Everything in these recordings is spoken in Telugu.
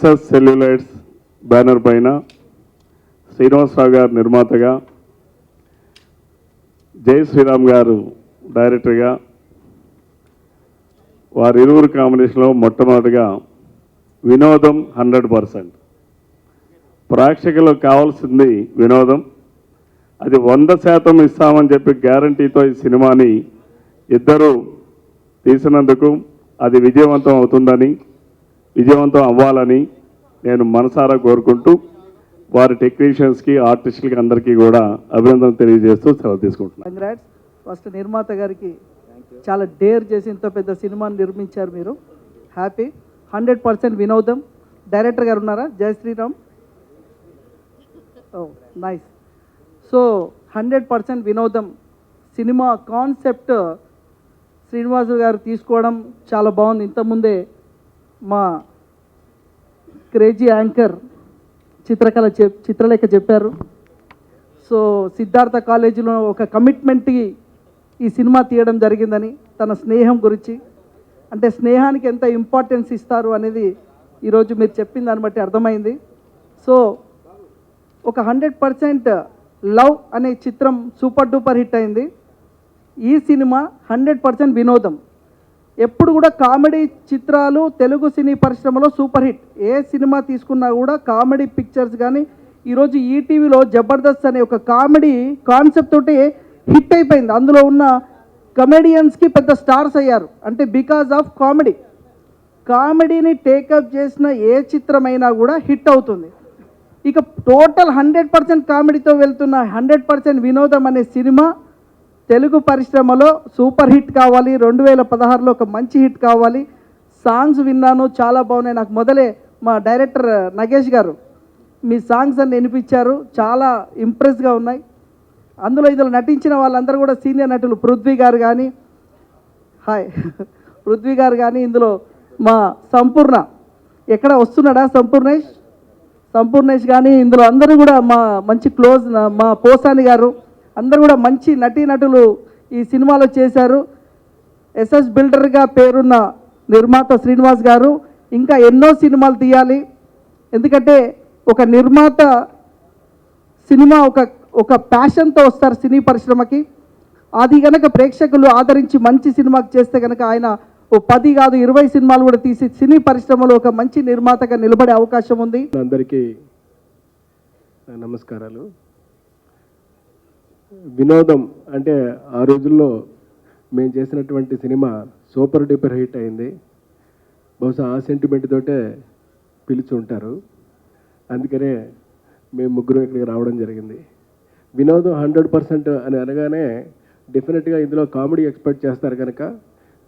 ఎస్ఎస్ సెల్యులైట్స్ బ్యానర్ పైన శ్రీనివాసరావు గారు నిర్మాతగా, జై శ్రీరామ్ గారు డైరెక్టర్గా, వారి ఇరువురు కాంబినేషన్లో మొట్టమొదటిగా వినోదం 100%. ప్రేక్షకులకు కావాల్సింది వినోదం, అది 100% ఇస్తామని చెప్పి గ్యారంటీతో ఈ సినిమాని ఇద్దరు తీసినందుకు అది విజయవంతం అవుతుందని, విజయవంతం అవ్వాలని నేను మనసారా కోరుకుంటూ వారి టెక్నీషియన్స్కి, ఆర్టిస్టులకి అందరికీ కూడా అభినందనలు తెలియజేస్తూ సెలవు తీసుకుంటున్నాను. కంగ్రాట్స్. ఫస్ట్ నిర్మాత గారికి చాలా డేర్ చేసి ఇంత పెద్ద సినిమాని నిర్మించారు మీరు. హ్యాపీ. 100% వినోదం. డైరెక్టర్ గారు ఉన్నారా? జై శ్రీరామ్. ఓ నైస్. సో 100% వినోదం సినిమా కాన్సెప్ట్ శ్రీనివాసు గారు తీసుకోవడం చాలా బాగుంది. ఇంతకుముందే మా క్రేజీ యాంకర్ చిత్రలేఖ చెప్పారు. సో సిద్ధార్థ కాలేజీలో ఒక కమిట్మెంట్కి ఈ సినిమా తీయడం జరిగిందని, తన స్నేహం గురించి, అంటే స్నేహానికి ఎంత ఇంపార్టెన్స్ ఇస్తారు అనేది ఈరోజు మీరు చెప్పిన దాన్ని బట్టి అర్థమైంది. సో ఒక 100% లవ్ అనే చిత్రం సూపర్ డూపర్ హిట్ అయింది. ఈ సినిమా 100% వినోదం. ఎప్పుడు కూడా కామెడీ చిత్రాలు తెలుగు సినీ పరిశ్రమలో సూపర్ హిట్. ఏ సినిమా తీసుకున్నా కూడా కామెడీ పిక్చర్స్ కానీ, ఈరోజు ఈటీవీలో జబర్దస్త్ అనే ఒక కామెడీ కాన్సెప్ట్ తోటి హిట్ అయిపోయింది. అందులో ఉన్న కమెడియన్స్కి పెద్ద స్టార్స్ అయ్యారు. అంటే బికాజ్ ఆఫ్ కామెడీ. కామెడీని టేకప్ చేసిన ఏ చిత్రమైనా కూడా హిట్ అవుతుంది. ఇక టోటల్ 100% కామెడీతో వెళ్తున్న 100% వినోదం అనే సినిమా తెలుగు పరిశ్రమలో సూపర్ హిట్ కావాలి. 2016లో ఒక మంచి హిట్ కావాలి. సాంగ్స్ విన్నాను, చాలా బాగున్నాయి. నాకు మొదలే మా డైరెక్టర్ నగేష్ గారు మీ సాంగ్స్ అన్ని వినిపించారు, చాలా ఇంప్రెస్గా ఉన్నాయి. ఇందులో నటించిన వాళ్ళందరూ కూడా సీనియర్ నటులు. పృథ్వీ గారు కానీ, హాయ్ పృథ్వీ గారు కానీ, ఇందులో మా సంపూర్ణ ఎక్కడ వస్తున్నాడా సంపూర్ణేష్ కానీ, ఇందులో అందరూ కూడా మా మంచి క్లోజ్, మా పోసాని గారు, అందరూ కూడా మంచి నటులు ఈ సినిమాలో చేశారు. ఎస్ఎస్ బిల్డర్గా పేరున్న నిర్మాత శ్రీనివాస్ గారు ఇంకా ఎన్నో సినిమాలు తీయాలి. ఎందుకంటే ఒక నిర్మాత సినిమా ఒక ప్యాషన్తో వస్తారు సినీ పరిశ్రమకి. అది కనుక ప్రేక్షకులు ఆదరించి మంచి సినిమాకి చేస్తే కనుక ఆయన 10 కాదు 20 సినిమాలు కూడా తీసి సినీ పరిశ్రమలో ఒక మంచి నిర్మాతగా నిలబడే అవకాశం ఉంది. అందరికీ నమస్కారాలు. వినోదం అంటే ఆ రోజుల్లో మేము చేసినటువంటి సినిమా సూపర్ డూపర్ హిట్ అయింది. బహుశా ఆ సెంటిమెంట్ తోటే పిలిచి ఉంటారు. అందుకనే మేము ముగ్గురు ఇక్కడికి రావడం జరిగింది. వినోదం 100% అని అనగానే డెఫినెట్గా ఇందులో కామెడీ ఎక్స్పెక్ట్ చేస్తారు కనుక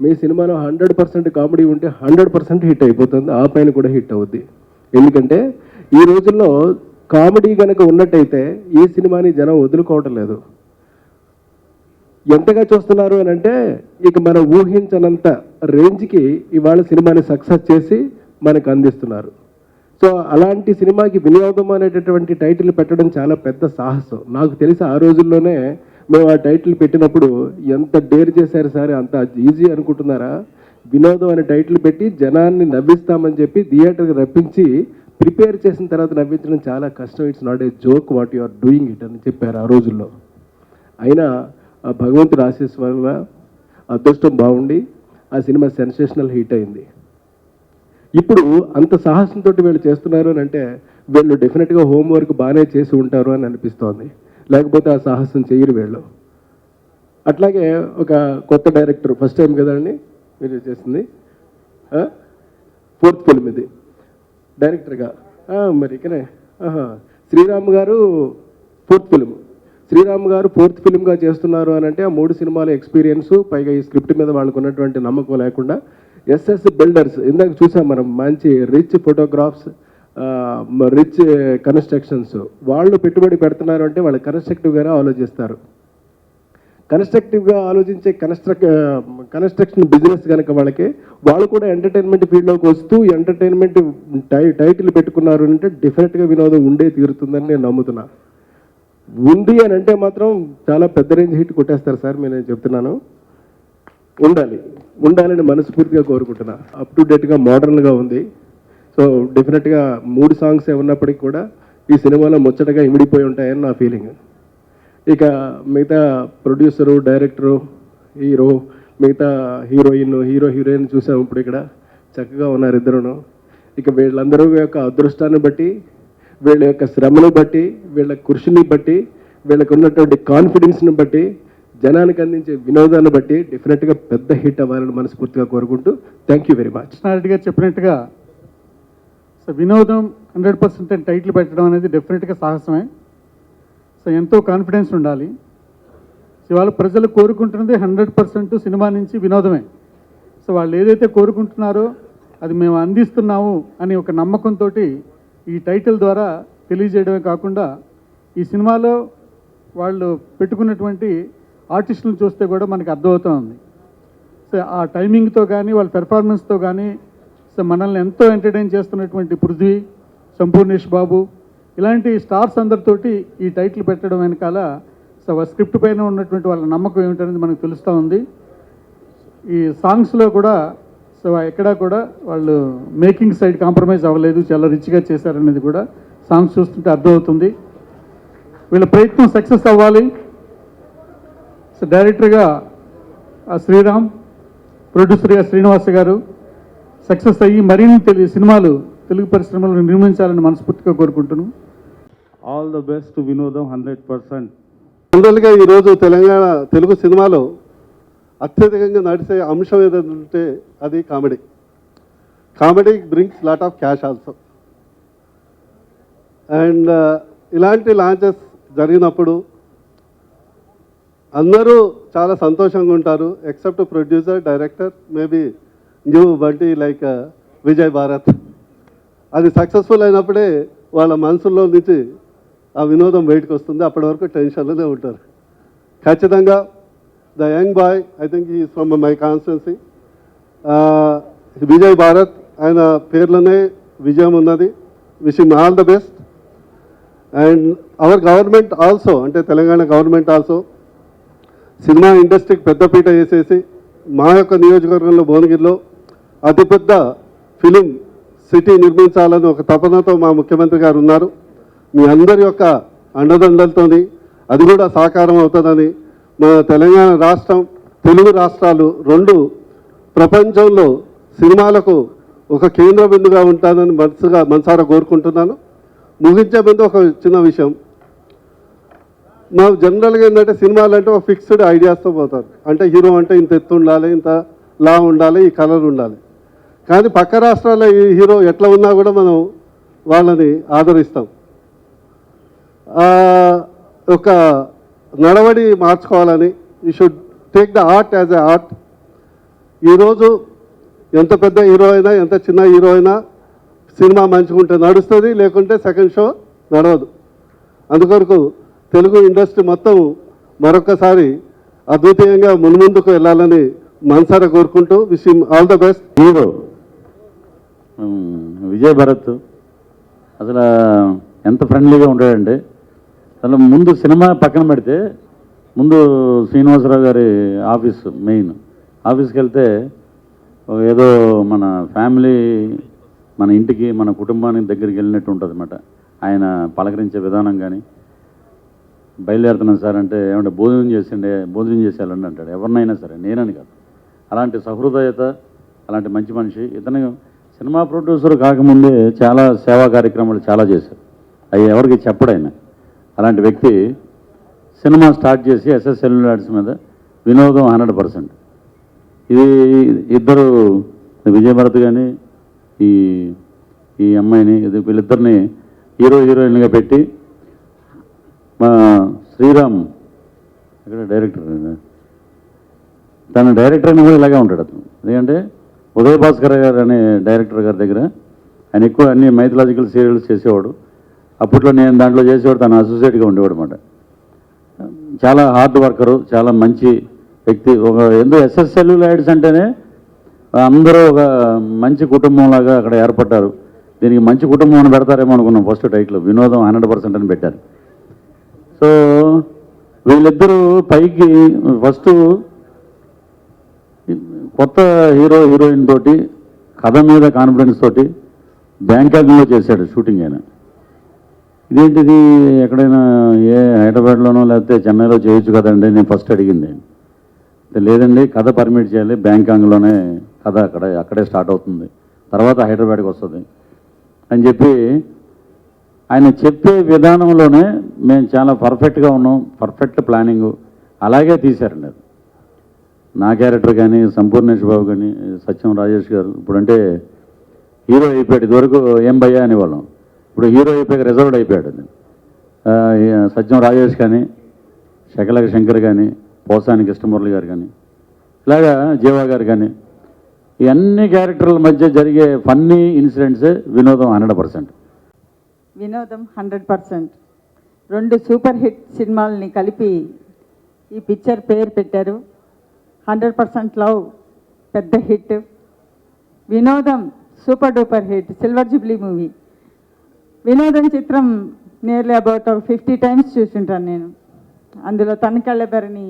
మీ సినిమాలో 100% కామెడీ ఉంటే 100% హిట్ అయిపోతుంది. ఆ పైన కూడా హిట్ అవుద్ది. ఎందుకంటే ఈ రోజుల్లో కామెడీ కనుక ఉన్నట్టయితే ఈ సినిమాని జనం వదులుకోవటం లేదు. ఎంతగా చూస్తున్నారు అని అంటే ఇక మనం ఊహించనంత రేంజ్కి ఇవాళ సినిమాని సక్సెస్ చేసి మనకు అందిస్తున్నారు. సో అలాంటి సినిమాకి వినోదం అనేటటువంటి టైటిల్ పెట్టడం చాలా పెద్ద సాహసం. నాకు తెలిసి ఆ రోజుల్లోనే మేము ఆ టైటిల్ పెట్టినప్పుడు ఎంత డేర్ చేశారు సార్, అంత ఈజీ అనుకుంటున్నారా? వినోదం అనే టైటిల్ పెట్టి జనాన్ని నవ్విస్తామని చెప్పి థియేటర్కి రప్పించి ప్రిపేర్ చేసిన తర్వాత నవ్వించడం చాలా కష్టం. It's not a joke what you are doing it అని చెప్పారు ఆ రోజుల్లో. అయినా ఆ భగవంతుడి ఆశీస్ వల్ల అదృష్టం బాగుండి ఆ సినిమా సెన్సేషనల్ హిట్ అయింది. ఇప్పుడు అంత సాహసంతో వీళ్ళు చేస్తున్నారు అని అంటే వీళ్ళు డెఫినెట్గా హోంవర్క్ బాగానే చేసి ఉంటారు అని అనిపిస్తోంది. లేకపోతే ఆ సాహసం చేయరు వీళ్ళు. అట్లాగే ఒక కొత్త డైరెక్టర్, ఫస్ట్ టైం కదండి మీరు చేసింది, 4th ఫిల్మ్ ఇది డైరెక్టర్గా. మరి ఇకనే శ్రీరామ్ గారు 4th ఫిల్మ్. శ్రీరామ్ గారు 4th ఫిల్మ్గా చేస్తున్నారు అని అంటే ఆ 3 సినిమాల ఎక్స్పీరియన్స్, పైగా ఈ స్క్రిప్ట్ మీద వాళ్ళకు ఉన్నటువంటి నమ్మకం లేకుండా ఎస్ఎస్ బిల్డర్స్ ఇందాక చూసాం మనం, మంచి రిచ్ ఫోటోగ్రాఫ్స్, రిచ్ కన్స్ట్రక్షన్స్, వాళ్ళు పెట్టుబడి పెడుతున్నారు అంటే వాళ్ళు కన్స్ట్రక్టివ్గానే ఆలోచిస్తారు. కన్స్ట్రక్టివ్గా ఆలోచించే కన్స్ట్రక్షన్ బిజినెస్ కనుక వాళ్ళు కూడా ఎంటర్టైన్మెంట్ ఫీల్డ్లోకి వస్తూ ఎంటర్టైన్మెంట్ టైటిల్ పెట్టుకున్నారు అంటే డెఫినెట్గా వినోదం ఉండే తీరుతుందని నేను నమ్ముతున్నా. ఉంది అని అంటే మాత్రం చాలా పెద్ద రేంజ్ హిట్ కొట్టేస్తారు సార్. నేను చెప్తున్నాను, ఉండాలని మనస్ఫూర్తిగా కోరుకుంటున్నా. అప్ టు డేట్గా మోడర్న్గా ఉంది. సో డెఫినెట్గా 3 సాంగ్స్ ఉన్నప్పటికీ కూడా ఈ సినిమాలో ముచ్చటగా ఇమిడిపోయి ఉంటాయని నా ఫీలింగ్. ఇక మిగతా ప్రొడ్యూసరు, డైరెక్టరు, హీరో, మిగతా హీరోయిన్, హీరోయిన్ చూసాము ఇప్పుడు ఇక్కడ చక్కగా ఉన్నారు ఇద్దరును. ఇక వీళ్ళందరూ యొక్క అదృష్టాన్ని బట్టి, వీళ్ళ యొక్క శ్రమను బట్టి, వీళ్ళ కృషిని బట్టి, వీళ్ళకు ఉన్నటువంటి కాన్ఫిడెన్స్ని బట్టి, జనానికి అందించే వినోదాన్ని బట్టి డెఫినెట్గా పెద్ద హిట్ అవ్వాలని మనస్ఫూర్తిగా కోరుకుంటూ thank you very much. Krishna Reddy గారు చెప్పినట్టుగా సో వినోదం 100% అని టైటిల్ పెట్టడం అనేది డెఫినెట్గా సాహసమే. సో ఎంతో కాన్ఫిడెన్స్ ఉండాలి. సో ఇవాళ ప్రజలు కోరుకుంటున్నది 100% సినిమా నుంచి వినోదమే. సో వాళ్ళు ఏదైతే కోరుకుంటున్నారో అది మేము అందిస్తున్నాము అని ఒక నమ్మకంతో ఈ టైటిల్ ద్వారా తెలియజేయడమే కాకుండా ఈ సినిమాలో వాళ్ళు పెట్టుకున్నటువంటి ఆర్టిస్టులను చూస్తే కూడా మనకు అర్థమవుతూ ఉంది. సో ఆ టైమింగ్తో కానీ వాళ్ళ పెర్ఫార్మెన్స్తో కానీ సో మనల్ని ఎంతో ఎంటర్టైన్ చేస్తున్నటువంటి పృథ్వీ, సంపూర్ణేష్ బాబు ఇలాంటి స్టార్స్ అందరితోటి ఈ టైటిల్ పెట్టడం వెనకాల సో ఆ స్క్రిప్ట్ పైన ఉన్నటువంటి వాళ్ళ నమ్మకం ఏమిటనేది మనకు తెలుస్తూ ఉంది. ఈ సాంగ్స్లో కూడా సో ఎక్కడా కూడా వాళ్ళు మేకింగ్ సైడ్ కాంప్రమైజ్ అవ్వలేదు, చాలా రిచ్గా చేశారనేది కూడా సాంగ్స్ చూస్తుంటే అర్థమవుతుంది. వీళ్ళ ప్రయత్నం సక్సెస్ అవ్వాలి. సో డైరెక్టర్గా శ్రీరామ్, ప్రొడ్యూసర్గా శ్రీనివాస గారు సక్సెస్ అయ్యి మరిన్ని సినిమాలు తెలుగు పరిశ్రమలో నిర్మించాలని మనస్ఫూర్తిగా కోరుకుంటున్నాను. ఆల్ ద బెస్ట్ వినోదం 100%. జనరల్గా ఈరోజు తెలంగాణ తెలుగు సినిమాలో అత్యధికంగా నడిచే అంశం ఏదంటే అది comedy. Comedy brings lot of cash also. And ఇలాంటి లాంచెస్ జరిగినప్పుడు అందరూ చాలా సంతోషంగా ఉంటారు except producer, director, maybe new Bunty like Vijay Bharat. అది సక్సెస్ఫుల్ అయినప్పుడే వాళ్ళ మనసుల్లో నుంచి ఆ వినోదం బయటకు వస్తుంది. అప్పటి వరకు టెన్షన్లోనే ఉంటారు. ఖచ్చితంగా the young boy, I think ఈ from my constituency, Vijay Bharat, ఆయన పేర్లోనే విజయం ఉన్నది. Wishing all the best. And our government also, అంటే తెలంగాణ గవర్నమెంట్ ఆల్సో సినిమా ఇండస్ట్రీకి పెద్దపీట వేసేసి మా యొక్క నియోజకవర్గంలో భువనగిరిలో అతిపెద్ద ఫిలిం సిటీ నిర్మించాలని ఒక తపనతో మా ముఖ్యమంత్రి గారు ఉన్నారు. మీ అందరి యొక్క అండదండలతోని అది కూడా సాకారం అవుతుందని మన తెలంగాణ రాష్ట్రం, తెలుగు రాష్ట్రాలు రెండు ప్రపంచంలో సినిమాలకు ఒక కేంద్ర బిందుగా ఉంటానని మనసారా కోరుకుంటున్నాను. ముగించే ముందు ఒక చిన్న విషయం. మాకు జనరల్గా ఏంటంటే సినిమాలు అంటే ఒక ఫిక్స్డ్ ఐడియాస్తో పోతారు. అంటే హీరో అంటే ఇంత ఎత్తు ఉండాలి, ఇంత లా ఉండాలి, ఈ కలర్ ఉండాలి. కానీ పక్క రాష్ట్రాల్లో ఈ హీరో ఎట్లా ఉన్నా కూడా మనం వాళ్ళని ఆదరిస్తాం. ఒక నడవడి మార్చుకోవాలని, you should take the art as a art. ఈరోజు ఎంత పెద్ద హీరో అయినా, ఎంత చిన్న హీరో అయినా సినిమా మంచిగుంటే నడుస్తుంది, లేకుంటే సెకండ్ షో నడవదు. అందుకొరకు తెలుగు ఇండస్ట్రీ మొత్తం మరొకసారి అద్వితీయంగా మున్ముందుకు వెళ్ళాలని మనసారా కోరుకుంటూ విషయం all the best. Hero Vijay Bharat అసలు ఎంత ఫ్రెండ్లీగా ఉంటాడంటే, అసలు ముందు సినిమా పక్కన పెడితే ముందు శ్రీనివాసరావు గారి ఆఫీస్, మెయిన్ ఆఫీస్కి వెళ్తే ఏదో మన ఫ్యామిలీ, మన ఇంటికి, మన కుటుంబానికి దగ్గరికి వెళ్ళినట్టు ఉంటుంది అన్నమాట. ఆయన పలకరించే విధానం కానీ, బయలుదేరుతున్నాం సార్ అంటే ఏమంటే భోజనం చేసేయాలండి అంటాడు. ఎవరినైనా సరే, నేనని కాదు. అలాంటి సహృదయత, అలాంటి మంచి మనిషి. ఇతను సినిమా ప్రొడ్యూసర్ కాకముందే చాలా సేవా కార్యక్రమాలు చాలా చేశారు. అవి ఎవరికి చెప్పడు ఆయన. అలాంటి వ్యక్తి సినిమా స్టార్ట్ చేసి ఎస్ఎస్ సెల్యులాయిడ్స్ మీద వినోదం 100%. ఇది ఇద్దరు విజయ్ భరత్ కానీ ఈ అమ్మాయిని, వీళ్ళిద్దరిని హీరోయిన్గా పెట్టి, మా శ్రీరామ్ ఇక్కడ డైరెక్టర్, తన డైరెక్టర్ అని కూడా ఇలాగే ఉంటాడు అతను. ఎందుకంటే ఉదయ్ భాస్కర్ గారు అనే డైరెక్టర్ గారి దగ్గర ఆయన ఎక్కువ అన్ని మైథలాజికల్ సీరియల్స్ చేసేవాడు. అప్పట్లో నేను దాంట్లో చేసేవాడు, తను అసోసియేట్గా ఉండేవాడు అనమాట. చాలా హార్డ్ వర్కరు, చాలా మంచి వ్యక్తి. ఒక ఎందుకు ఎస్ఎస్ సెల్యులాయిడ్స్ అంటేనే అందరూ ఒక మంచి కుటుంబంలాగా అక్కడ ఏర్పడ్డారు. దీనికి మంచి కుటుంబం అని పెడతారేమో అనుకున్నాం. ఫస్ట్ టైటిల్ వినోదం 100% అని పెట్టారు. సో వీళ్ళిద్దరూ పైకి ఫస్ట్ కొత్త హీరోయిన్ తోటి, కథ మీద కాన్ఫిడెన్స్ తోటి బ్యాంకాక్లో చేశాడు షూటింగ్ ఆయన. ఇదేంటిది ఎక్కడైనా హైదరాబాద్లోనో లేకపోతే చెన్నైలో చేయొచ్చు కదండి నేను ఫస్ట్ అడిగింది. లేదండి కథ పర్మిట్ చేయాలి, బ్యాంకాక్లోనే కథ అక్కడే స్టార్ట్ అవుతుంది, తర్వాత హైదరాబాద్కి వస్తుంది అని చెప్పి ఆయన చెప్పే విధానంలోనే మేము చాలా పర్ఫెక్ట్గా ఉన్నాం, పర్ఫెక్ట్ ప్లానింగు అలాగే తీశారండి. అది నా క్యారెక్టర్ కానీ, సంపూర్ణేష్ బాబు కానీ, సత్యం రాజేష్ గారు ఇప్పుడంటే హీరో అయిపోయాడు. ఇదివరకు ఏం భయ్యా అనేవాళ్ళం, ఇప్పుడు హీరో అయిపోయాక రిజర్వ్డ్ అయిపోయాడు. సత్యం రాజేష్ కానీ, శకలక శంకర్ కానీ, పోసాని కృష్ణమురళి గారు కానీ, ఇలాగా జీవా గారు కానీ, ఈ అన్ని క్యారెక్టర్ల మధ్య జరిగే ఫన్నీ ఇన్సిడెంట్సే వినోదం 100%. వినోదం 100%. 2 సూపర్ హిట్ సినిమాలని కలిపి ఈ పిక్చర్ పేరు పెట్టారు. 100% లవ్ పెద్ద హిట్, వినోదం super duper hit, silver Jubilee movie. వినోదం చిత్రం నియర్లీ అబౌట్ 50 టైమ్స్ చూస్తుంటాను నేను. అందులో తనకళ్ళెబరని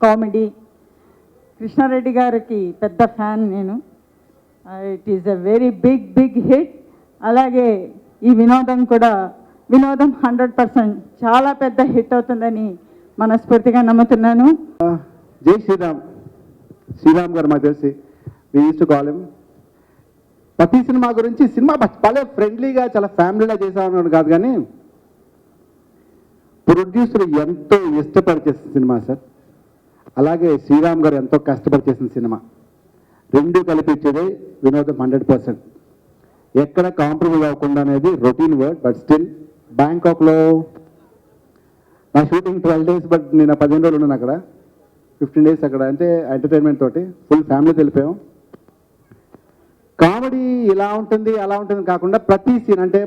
కామెడీ, కృష్ణారెడ్డి గారికి పెద్ద ఫ్యాన్ నేను. It is a very big hit. అలాగే ఈ వినోదం కూడా, వినోదం 100% చాలా పెద్ద హిట్ అవుతుందని మనస్ఫూర్తిగా నమ్ముతున్నాను. జై శ్రీరామ్. శ్రీరామ్ గారు మాకు తెలిసి we use to call him. ప్రతి సినిమా గురించి సినిమా భలే ఫ్రెండ్లీగా చాలా ఫ్యామిలీగా చేసామన్నాడు కాదు, కానీ ప్రొడ్యూసర్ ఎంతో ఇష్టపడి చేసిన సినిమా సార్. అలాగే శ్రీరామ్ గారు ఎంతో కష్టపడి చేసిన సినిమా. 2 కలిపి ఇచ్చేదే వినోదం 100%. ఎక్కడ కాంప్రమైజ్ అవ్వకుండా అనేది రొటీన్ వర్డ్. బట్ స్టిల్ బ్యాంకాక్లో నా షూటింగ్ 12 days, బట్ నేను 15 రోజులు ఉన్నాను అక్కడ, 15 days అక్కడ. అంటే ఎంటర్టైన్మెంట్ తోటి ఫుల్ ఫ్యామిలీ తెలిపాం. కామెడీ ఇలా ఉంటుంది అలా ఉంటుంది కాకుండా ప్రతి సీన్ అంటే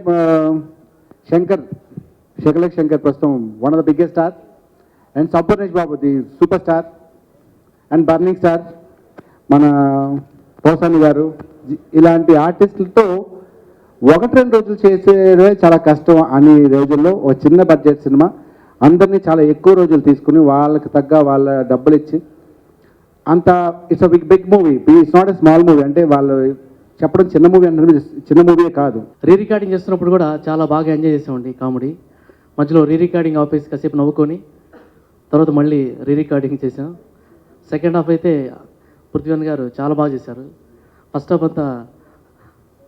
శకలక్ శంకర్ ప్రస్తుతం one of the biggest star, and Sampoornesh Babu the super star and burning star, మన పోసాని గారు, ఇలాంటి ఆర్టిస్టులతో 1-2 రోజులు చేసేదే చాలా కష్టం. అన్ని రోజుల్లో ఒక చిన్న బడ్జెట్ సినిమా అందరినీ చాలా ఎక్కువ రోజులు తీసుకుని వాళ్ళకి తగ్గ వాళ్ళ డబ్బులు ఇచ్చి అంత it's a big movie. It's not a small movie. అంటే వాళ్ళు చెప్పడం చిన్న మూవీ అంటే చిన్న మూవీయే కాదు. రీ రికార్డింగ్ చేస్తున్నప్పుడు కూడా చాలా బాగా ఎంజాయ్ చేసామండి కామెడీ. మధ్యలో రీ రికార్డింగ్ ఆపేసి కాసేపు నవ్వుకొని తర్వాత మళ్ళీ రీ రికార్డింగ్ చేసాం. సెకండ్ హాఫ్ అయితే పృథ్వీన్ గారు చాలా బాగా చేశారు. ఫస్ట్ హాఫ్ అంతా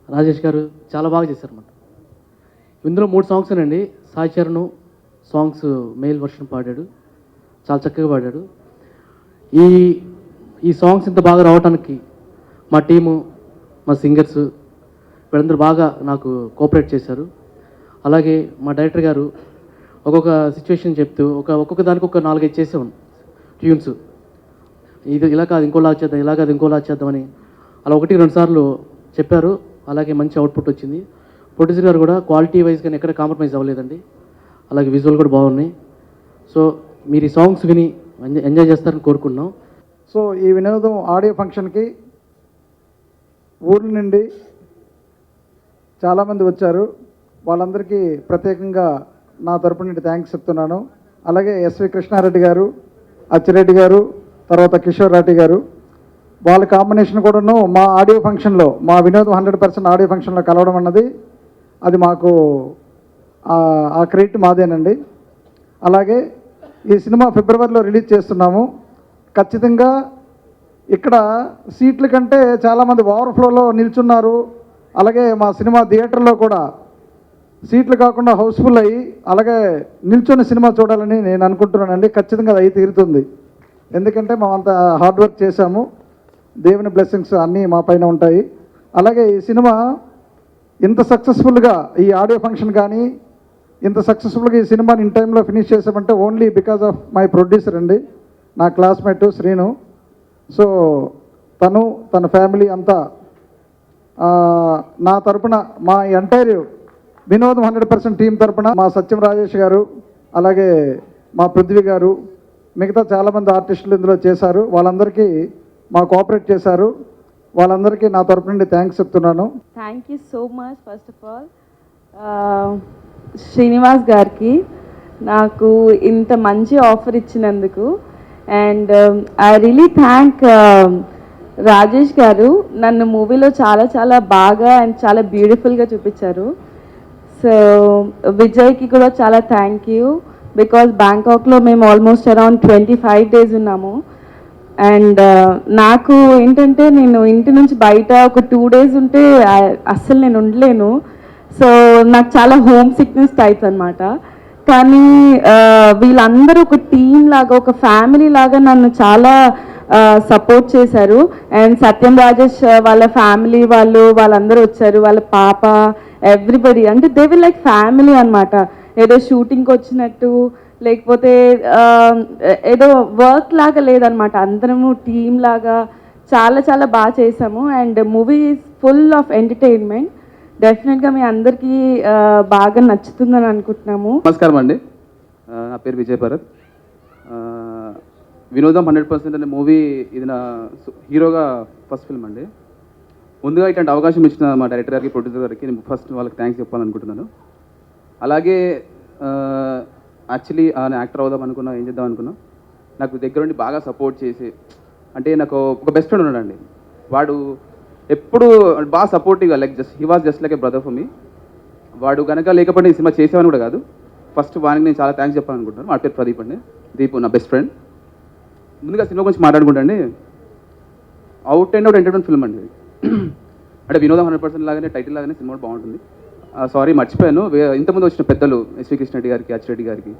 రాజేష్ గారు చాలా బాగా చేశారు అన్నమాట. ఇందులో 3 సాంగ్స్ అండి. Sai Charan songs mail version పాడాడు, చాలా చక్కగా పాడాడు. ఈ సాంగ్స్ ఇంత బాగా రావడానికి మా టీము, మా సింగర్స్ వీళ్ళందరూ బాగా నాకు కోఆపరేట్ చేశారు. అలాగే మా డైరెక్టర్ గారు ఒక్కొక్క సిచ్యువేషన్ చెప్తూ ఒక్కొక్క దానికి ఒక 4-5 చేసాం ట్యూన్స్. ఇది ఇలా కాదు ఇంకోలా చేద్దాం, ఇలా కాదు ఇంకోలా చేద్దామని అలా 1-2 సార్లు చెప్పారు. అలాగే మంచి అవుట్పుట్ వచ్చింది. ప్రొడ్యూసర్ గారు కూడా క్వాలిటీ వైజ్ కానీ ఎక్కడ కాంప్రమైజ్ అవ్వలేదండి. అలాగే విజువల్ కూడా బాగున్నాయి. సో మీరు ఈ సాంగ్స్ విని ఎంజాయ్ చేస్తారని కోరుకుంటున్నాం. సో ఈ వినోదం ఆడియో ఫంక్షన్కి ఊర్ల నుండి చాలామంది వచ్చారు. వాళ్ళందరికీ ప్రత్యేకంగా నా తరపు నుండి థ్యాంక్స్ చెప్తున్నాను. అలాగే ఎస్వి కృష్ణారెడ్డి గారు, అచ్చిరెడ్డి గారు, తర్వాత కిషోర్ రెడ్డి గారు, వాళ్ళ కాంబినేషన్ కూడాను మా ఆడియో ఫంక్షన్లో, మా వినోదం 100% ఆడియో ఫంక్షన్లో కలవడం అన్నది అది మాకు ఆ క్రెడిట్ మాదేనండి. అలాగే ఈ సినిమా ఫిబ్రవరిలో రిలీజ్ చేస్తున్నాము. ఖచ్చితంగా ఇక్కడ సీట్ల కంటే చాలామంది ఓవర్ఫ్లోలో నిల్చున్నారు. అలాగే మా సినిమా థియేటర్లో కూడా సీట్లు కాకుండా హౌస్ఫుల్ అయ్యి అలాగే నిల్చొని సినిమా చూడాలని నేను అనుకుంటున్నానండి. ఖచ్చితంగా అది అయి తీరుతుంది. ఎందుకంటే మేము అంత హార్డ్ వర్క్ చేశాము. దేవుని బ్లెస్సింగ్స్ అన్నీ మా పైన ఉంటాయి. అలాగే ఈ సినిమా ఇంత సక్సెస్ఫుల్గా ఈ ఆడియో ఫంక్షన్ కానీ ఇంత సక్సెస్ఫుల్గా ఈ సినిమాని ఇన్ టైంలో ఫినిష్ చేసామంటే only because of my producer అండి, నా క్లాస్మేట్ శ్రీను. సో తన ఫ్యామిలీ అంతా నా తరపున, మా ఎంటైర్ వినోదం 100% టీం తరపున, మా సత్యం రాజేష్ గారు, అలాగే మా పృథ్వీ గారు, మిగతా చాలామంది ఆర్టిస్టులు ఇందులో చేశారు. వాళ్ళందరికీ మా కోఆపరేట్ చేశారు. వాళ్ళందరికీ నా తరపు నుండి థ్యాంక్స్ చెప్తున్నాను. Thank you so much. First of all Srinivas గారికి నాకు ఇంత మంచి ఆఫర్ ఇచ్చినందుకు, and I really thank Rajesh గారు నన్ను మూవీలో చాలా చాలా బాగా అండ్ చాలా బ్యూటిఫుల్గా చూపించారు. సో విజయ్కి కూడా చాలా థ్యాంక్ యూ, బికాజ్ బ్యాంకాక్లో మేము ఆల్మోస్ట్ అరౌండ్ 25 days ఉన్నాము. అండ్ నాకు ఏంటంటే నేను ఇంటి నుంచి బయట ఒక 2 days ఉంటే అస్సలు నేను ఉండలేను. సో నాకు చాలా హోమ్ సిక్నెస్ టైప్ అనమాట. కానీ వీళ్ళందరూ ఒక టీం లాగా, ఒక ఫ్యామిలీ లాగా నన్ను చాలా సపోర్ట్ చేశారు. అండ్ సత్యం రాజేష్ వాళ్ళ ఫ్యామిలీ వాళ్ళందరూ వచ్చారు, వాళ్ళ పాప, ఎవ్రీబడి. అంటే దే విల్ లైక్ ఫ్యామిలీ అనమాట. ఏదో షూటింగ్కి వచ్చినట్టు లేకపోతే ఏదో వర్క్ లాగా లేదనమాట. అందరము టీమ్ లాగా చాలా చాలా బాగా చేసాము. And movie is full of entertainment. డెఫినెట్గా మీ అందరికీ బాగా నచ్చుతుందని అనుకుంటున్నాము. నమస్కారం అండి, నా పేరు విజయ్ భరత్. వినోదం 100% అనే మూవీ ఇది నా హీరోగా ఫస్ట్ ఫిల్మ్ అండి. ముందుగా ఇట్లాంటి అవకాశం ఇచ్చిన మా డైరెక్టర్ గారికి, ప్రొడ్యూసర్ గారికి నేను ఫస్ట్ వాళ్ళకి థ్యాంక్స్ చెప్పాలనుకుంటున్నాను. అలాగే యాక్చువల్లీ నేను యాక్టర్ అవుదాం అనుకున్నా, ఏం చేద్దాం అనుకున్నా, నాకు దగ్గర నుండి బాగా సపోర్ట్ చేసి, అంటే నాకు ఒక బెస్ట్ ఫ్రెండ్ ఉన్నాడండి. వాడు ఎప్పుడు బాగా సపోర్టివ్గా, like he was just like A brother for me. వాడు కనుక లేకపోతే ఈ సినిమా చేసేవాని కూడా కాదు. ఫస్ట్ వానికి నేను చాలా థ్యాంక్స్ చెప్పాలనుకుంటున్నాను. మా పేరు ప్రదీప్ అండి, దీపు నా బెస్ట్ ఫ్రెండ్. ముందుగా సినిమా గురించి మాట్లాడుకుంటండి. Out and out entertainment film అండి. అంటే వినోదం 100% లాగానే, టైటిల్ లాగానే సినిమా బాగుంటుంది. సారీ మర్చిపోయాను, ఇంతకుముందు వచ్చిన పెద్దలు ఎస్వి కృష్ణరెడ్డి గారికి, అచ్చిరెడ్డి గారికి,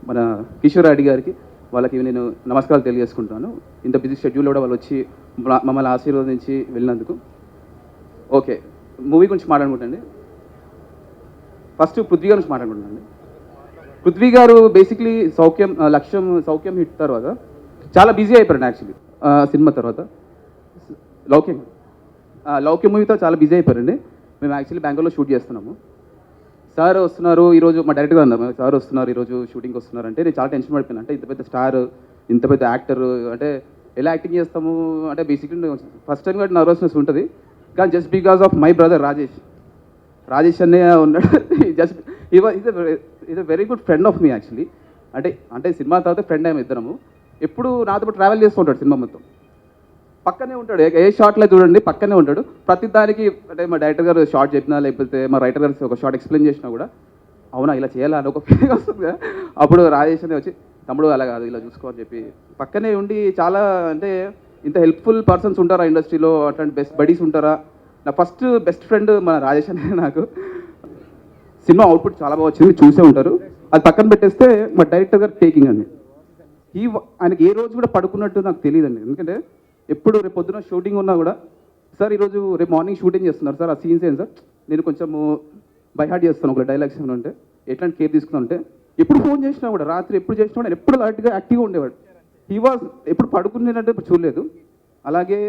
మన కిషోర్ రెడ్డి గారికి, వాళ్ళకి నేను నమస్కారాలు తెలియజేసుకుంటాను. ఇంత బిజీ షెడ్యూల్లో కూడా వాళ్ళు వచ్చి మమ్మల్ని ఆశీర్వదించి వెళ్ళినందుకు. ఓకే, మూవీ గురించి మాట్లాడుకుంటండి. ఫస్ట్ పృథ్వీ గారి గురించి మాట్లాడుకుంటానండి. పృథ్వీ గారు బేసిక్లీ సౌఖ్యం హిట్ తర్వాత చాలా బిజీ అయిపోయారు. యాక్చువల్లీ సినిమా తర్వాత లౌక్యం మూవీతో చాలా బిజీ అయిపోయారండి. మేము యాక్చువల్లీ బెంగళూరులో షూట్ చేస్తున్నాము. సార్ వస్తున్నారు ఈరోజు, మా డైరెక్టర్ అన్నారు సార్ వస్తున్నారు ఈరోజు షూటింగ్కి వస్తున్నారు అంటే నేను చాలా టెన్షన్ పడిపోయాను. అంటే ఇంత పెద్ద స్టార్, ఇంత పెద్ద యాక్టర్, అంటే ఎలా యాక్టింగ్ చేస్తాము అంటే బేసిక్లీ ఫస్ట్ టైం కూడా నర్వస్నెస్ ఉంటుంది. కానీ just because of my brother Rajesh అనే ఉన్నాడు. Just is a very good friend of me actually. అంటే సినిమా తర్వాత ఫ్రెండ్ అయ్యాము ఇద్దరము. ఎప్పుడు నాతో ట్రావెల్ చేస్తూ ఉంటాడు సినిమా మొత్తం. పక్కనే ఉంటాడు, ఏ షార్ట్లో చూడండి పక్కనే ఉంటాడు. ప్రతి దానికి అంటే మా డైరెక్టర్ గారు షార్ట్ చెప్పినా, లేకపోతే మా రైటర్ గారు ఒక షార్ట్ ఎక్స్ప్లెయిన్ చేసినా కూడా అవునా ఇలా చేయాలా అని ఒక ఫీలింగ్ వస్తుంది కదా. అప్పుడు రాజేష్ అనే వచ్చి తమ్ముడు అలా కాదు ఇలా చూసుకోని చెప్పి పక్కనే ఉండి చాలా, అంటే ఇంత హెల్ప్ఫుల్ పర్సన్స్ ఉంటారా ఇండస్ట్రీలో, అట్లాంటి బెస్ట్ బడీస్ ఉంటారా. నా ఫస్ట్ బెస్ట్ ఫ్రెండ్ మన రాజేష్ అనే. నాకు సినిమా అవుట్పుట్ చాలా బాగా వచ్చింది, చూసే ఉంటారు. అది పక్కన పెట్టేస్తే మా డైరెక్టర్ గారు టేకింగ్ అండి. ఆయనకి ఏ రోజు కూడా పడుకున్నట్టు నాకు తెలియదండి. ఎందుకంటే ఎప్పుడు రేపు పొద్దున షూటింగ్ ఉన్నా కూడా, సార్ ఈరోజు రేపు మార్నింగ్ షూటింగ్ చేస్తున్నారు సార్, ఆ సీన్స్ ఏంటి సార్, నేను కొంచెము బై హార్ట్ చేస్తాను ఒక డైలాగ్స్ ఏమైనా ఉంటే, ఎట్లాంటి కేర్ తీసుకున్నా ఉంటే, ఎప్పుడు ఫోన్ చేసినా కూడా, రాత్రి ఎప్పుడు చేసినా కూడా ఎప్పుడు అలాంటిగా యాక్టివ్గా ఉండేవాడు. హీ వాజ్ ఎప్పుడు పడుకునేటట్టు ఇప్పుడు చూడలేదు. అలాగే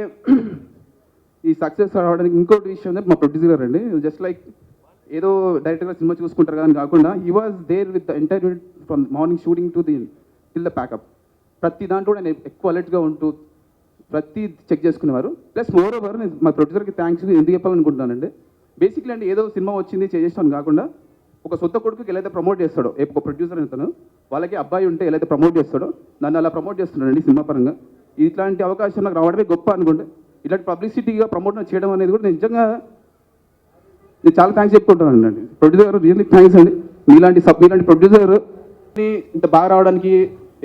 ఈ సక్సెస్ రావడానికి ఇంకోటి విషయం మా ప్రొడ్యూసర్ గారు అండి. జస్ట్ లైక్ ఏదో డైరెక్ట్గా సినిమా చూసుకుంటారు కానీ కాకుండా, he was there with the entire unit from morning shooting to till the pack up. ప్రతి దాంట్లో నేను ఎక్కువ అలర్ట్గా ఉంటూ ప్రతి చెక్ చేసుకునేవారు. ప్లస్ మోర్ ఓవర్ నేను మా ప్రొడ్యూసర్కి థ్యాంక్స్ ఎందుకు చెప్పాలనుకుంటున్నానండి. బేసిక్లీ అంటే ఏదో సినిమా వచ్చింది చేసేస్తాను కాకుండా, ఒక సొంత కొడుకుకి ఎలా అయితే ప్రమోట్ చేస్తాడో, ఒక ప్రొడ్యూసర్ అతను వాళ్ళకి అబ్బాయి ఉంటే ఎలా అయితే ప్రమోట్ చేస్తాడో, నన్ను అలా ప్రమోట్ చేస్తున్నాడండి సినిమా పరంగా. ఇట్లాంటి అవకాశం నాకు రావడమే గొప్ప అనుకుంటే, ఇలాంటి పబ్లిసిటీగా ప్రమోట్ చేయడం అనేది కూడా నిజంగా నేను చాలా థ్యాంక్స్ చెప్పుకుంటున్నాను అండి. ప్రొడ్యూసర్ రియల్లీ థ్యాంక్స్ అండి. మీలాంటి ప్రొడ్యూసర్ ఇంత బాగా రావడానికి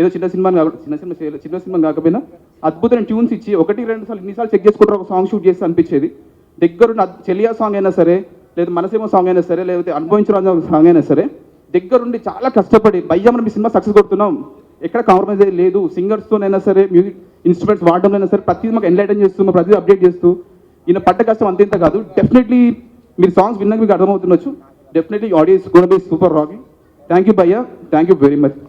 ఏదో చిన్న సినిమా కాకపోయినా అద్భుతమైన ట్యూన్స్ ఇచ్చి 1-2 సార్లు ఇన్నిసార్లు చెక్ చేసుకుంటారు ఒక సాంగ్ షూట్ చేసి అనిపించేది. దగ్గరున్న చెలియా సాంగ్ అయినా సరే, లేదా మనసేమో సాంగ్ అయినా సరే, లేకపోతే అనుభవించడం సాంగ్ అయినా సరే, దగ్గరుండి చాలా కష్టపడి భయ్యా మనం ఈ సినిమా సక్సెస్ కొడుతున్నాం, ఎక్కడ కాంప్రమైజ్ లేదు, సింగర్స్తోనైనా సరే, మ్యూజిక్ ఇన్స్ట్రుమెంట్స్ వాడడంలో సరే ప్రతిదీ మాకు ఎన్లైటన్ చేస్తూ, ప్రతిదీ అప్డేట్ చేస్తూ, ఈయన పడ్డ కష్టం అంత కాదు. డెఫినెట్లీ మీరు సాంగ్స్ విన్నాక మీకు అర్థమవుతుండొచ్చు. డెఫినెట్లీ ఆడియన్స్ కూడా be super rocking. Thank you భయ్యా, థ్యాంక్ యూ వెరీ మచ్.